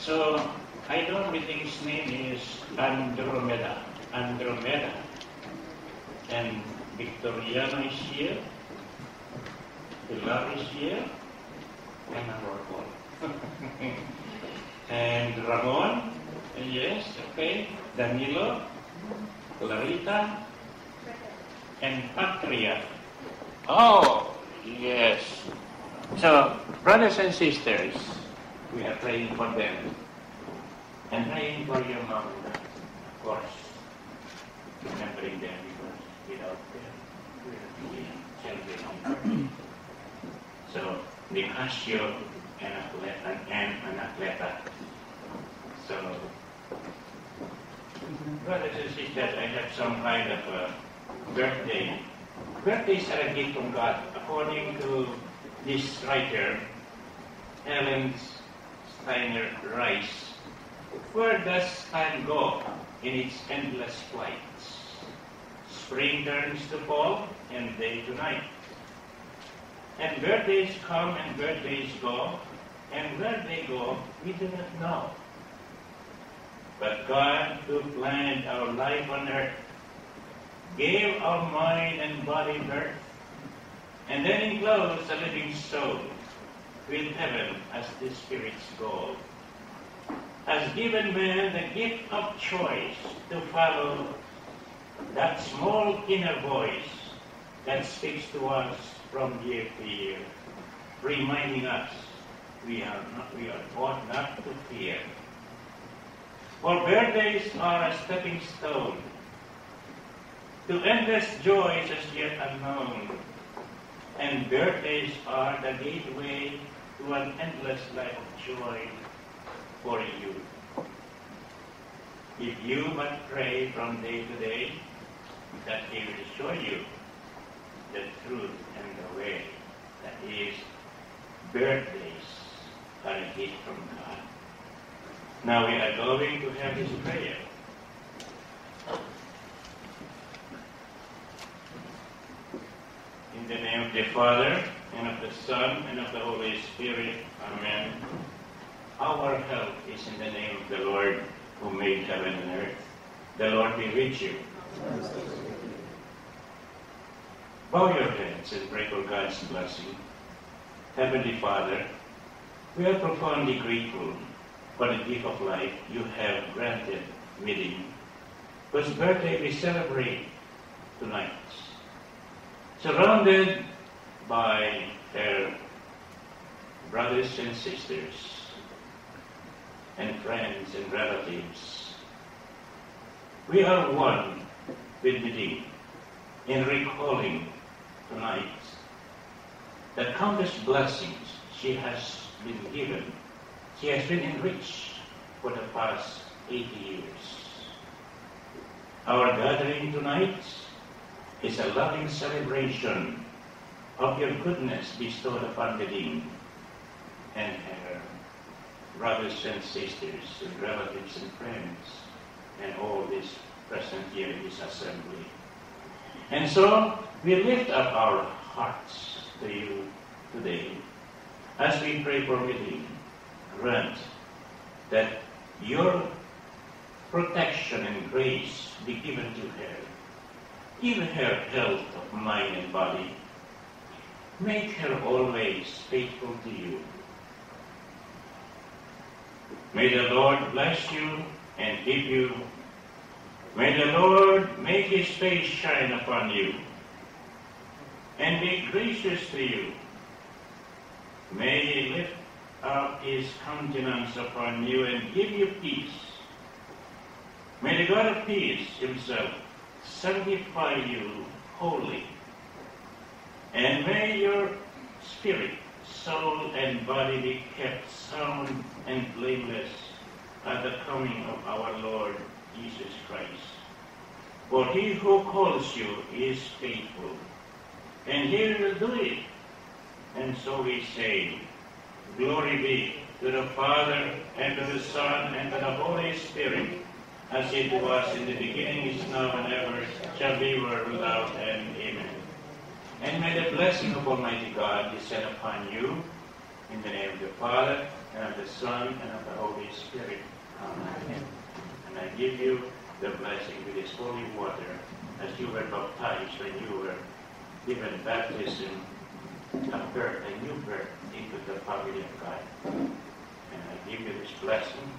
So I don't think his name is Andromeda. Andromeda. And Victoriano is here. Pilar is here. And Ramon. And Ramon. Yes, okay. Danilo. Clarita. And Patria. Oh, yes. So, brothers and sisters, we are praying for them. And praying for your mom, of course. Remembering them because without them, we will be celebrating. So, Nicasio and Anacleta. So, brothers and sisters, I have some kind of a birthday. Birthdays are a gift from God. According to this writer, Ellen Steiner Rice, where does time go in its endless flights? Spring turns to fall and day to night. And birthdays come and birthdays go, and where they go, we do not know. But God, who planned our life on earth, gave our mind and body birth, and then enclosed a living soul with heaven as the Spirit's goal, has given man the gift of choice to follow that small inner voice that speaks to us from year to year, reminding us we are taught not to fear. For birthdays are a stepping stone to endless joys as yet unknown, and birthdays are the gateway to an endless life of joy for you. If you but pray from day to day, that He will show you the truth and the way. That is, birthdays are a gift from God. Now we are going to have this prayer. In the name of the Father, and of the Son, and of the Holy Spirit. Amen. Our help is in the name of the Lord, who made heaven and earth. The Lord be with you. Bow your heads and pray for God's blessing. Heavenly Father, we are profoundly grateful for the gift of life you have granted within, whose birthday we celebrate tonight. Surrounded by her brothers and sisters and friends and relatives, we are one with Medina in recalling tonight the countless blessings she has been given. She has been enriched for the past 80 years. Our gathering tonight is a loving celebration of your goodness bestowed upon Medina and her brothers and sisters and relatives and friends and all this present here in this assembly. And so we lift up our hearts to you today as we pray for Medina. Grant that your protection and grace be given to her. Give her health of mind and body. Make her always faithful to you. May the Lord bless you and keep you. May the Lord make His face shine upon you and be gracious to you. May He lift up His countenance upon you and give you peace. May the God of peace Himself sanctify you wholly, and may your spirit, soul, and body be kept sound and blameless at the coming of our Lord Jesus Christ. For He who calls you is faithful, and He will do it. And so we say, glory be to the Father, and to the Son, and to the Holy Spirit, as it was in the beginning, is now, and ever shall be, world without end. Amen. And may the blessing of Almighty God descend upon you, in the name of the Father, and of the Son, and of the Holy Spirit. Amen. And I give you the blessing with this holy water, as you were baptized when you were given baptism of birth, a new birth into the family of God. And I give you this blessing